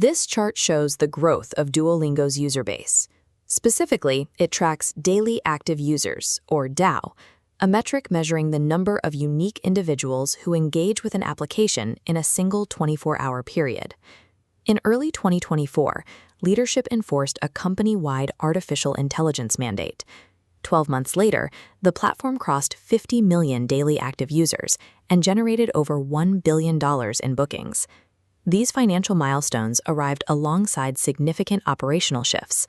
This chart shows the growth of Duolingo's user base. Specifically, it tracks daily active users, or DAU, a metric measuring the number of unique individuals who engage with an application in a single 24-hour period. In early 2024, leadership enforced a company-wide artificial intelligence mandate. 12 months later, the platform crossed 50 million daily active users and generated over $1 billion in bookings. These financial milestones arrived alongside significant operational shifts.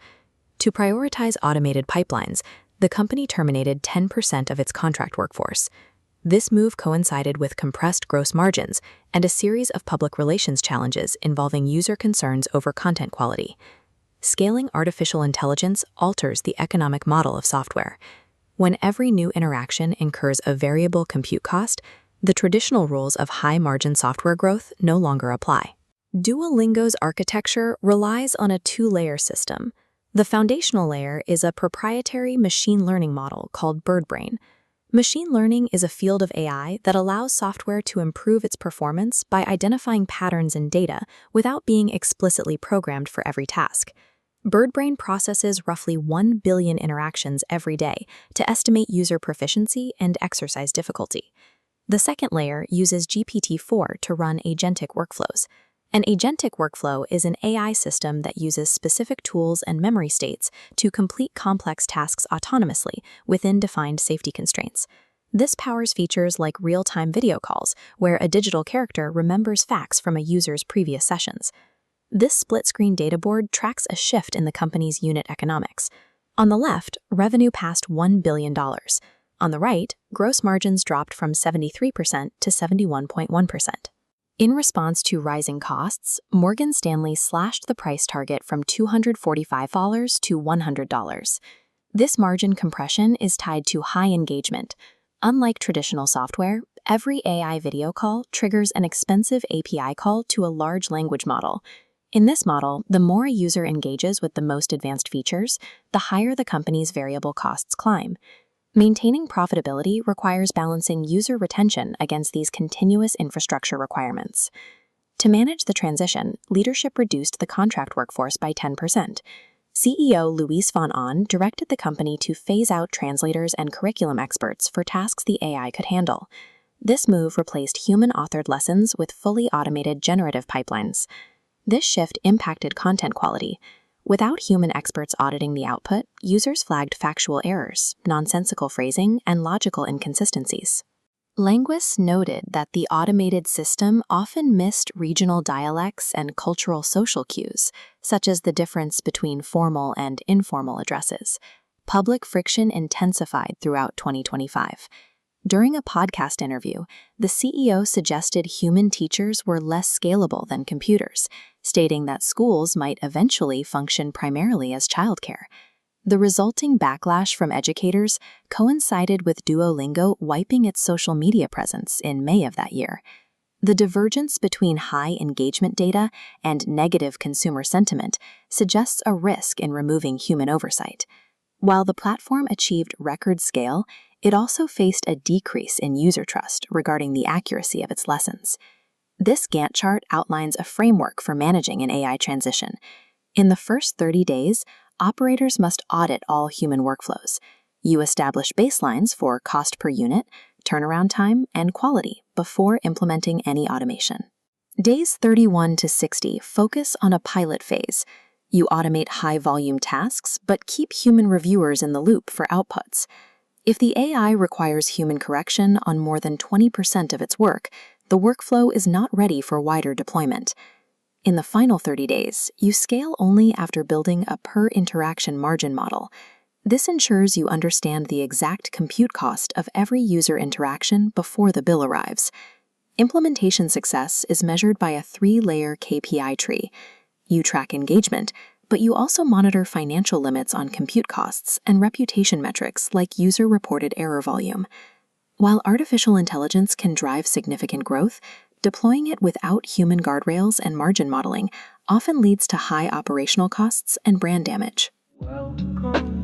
To prioritize automated pipelines, the company terminated 10% of its contract workforce. This move coincided with compressed gross margins and a series of public relations challenges involving user concerns over content quality. Scaling artificial intelligence alters the economic model of software. When every new interaction incurs a variable compute cost, the traditional rules of high-margin software growth no longer apply. Duolingo's architecture relies on a two-layer system. The foundational layer is a proprietary machine learning model called BirdBrain. Machine learning is a field of AI that allows software to improve its performance by identifying patterns in data without being explicitly programmed for every task. BirdBrain processes roughly 1 billion interactions every day to estimate user proficiency and exercise difficulty. The second layer uses GPT-4 to run agentic workflows. An agentic workflow is an AI system that uses specific tools and memory states to complete complex tasks autonomously within defined safety constraints. This powers features like real-time video calls, where a digital character remembers facts from a user's previous sessions. This split-screen data board tracks a shift in the company's unit economics. On the left, revenue passed $1 billion. On the right, gross margins dropped from 73% to 71.1%. In response to rising costs, Morgan Stanley slashed the price target from $245 to $100. This margin compression is tied to high engagement. Unlike traditional software, every AI video call triggers an expensive API call to a large language model. In this model, the more a user engages with the most advanced features, the higher the company's variable costs climb. Maintaining profitability requires balancing user retention against these continuous infrastructure requirements. To manage the transition, leadership reduced the contract workforce by 10%. CEO Luis von Ahn directed the company to phase out translators and curriculum experts for tasks the AI could handle. This move replaced human-authored lessons with fully automated generative pipelines. This shift impacted content quality. Without human experts auditing the output, users flagged factual errors, nonsensical phrasing, and logical inconsistencies. Linguists noted that the automated system often missed regional dialects and cultural social cues, such as the difference between formal and informal addresses. Public friction intensified throughout 2025. During a podcast interview, the CEO suggested human teachers were less scalable than computers, stating that schools might eventually function primarily as childcare. The resulting backlash from educators coincided with Duolingo wiping its social media presence in May of that year. The divergence between high engagement data and negative consumer sentiment suggests a risk in removing human oversight. While the platform achieved record scale, it also faced a decrease in user trust regarding the accuracy of its lessons. This Gantt chart outlines a framework for managing an AI transition. In the first 30 days, operators must audit all human workflows. You establish baselines for cost per unit, turnaround time, and quality before implementing any automation. Days 31 to 60 focus on a pilot phase. You automate high-volume tasks, but keep human reviewers in the loop for outputs. If the AI requires human correction on more than 20% of its work, the workflow is not ready for wider deployment. In the final 30 days, you scale only after building a per-interaction margin model. This ensures you understand the exact compute cost of every user interaction before the bill arrives. Implementation success is measured by a 3-layer KPI tree. You track engagement, but you also monitor financial limits on compute costs and reputation metrics like user-reported error volume. While artificial intelligence can drive significant growth, deploying it without human guardrails and margin modeling often leads to high operational costs and brand damage. Welcome.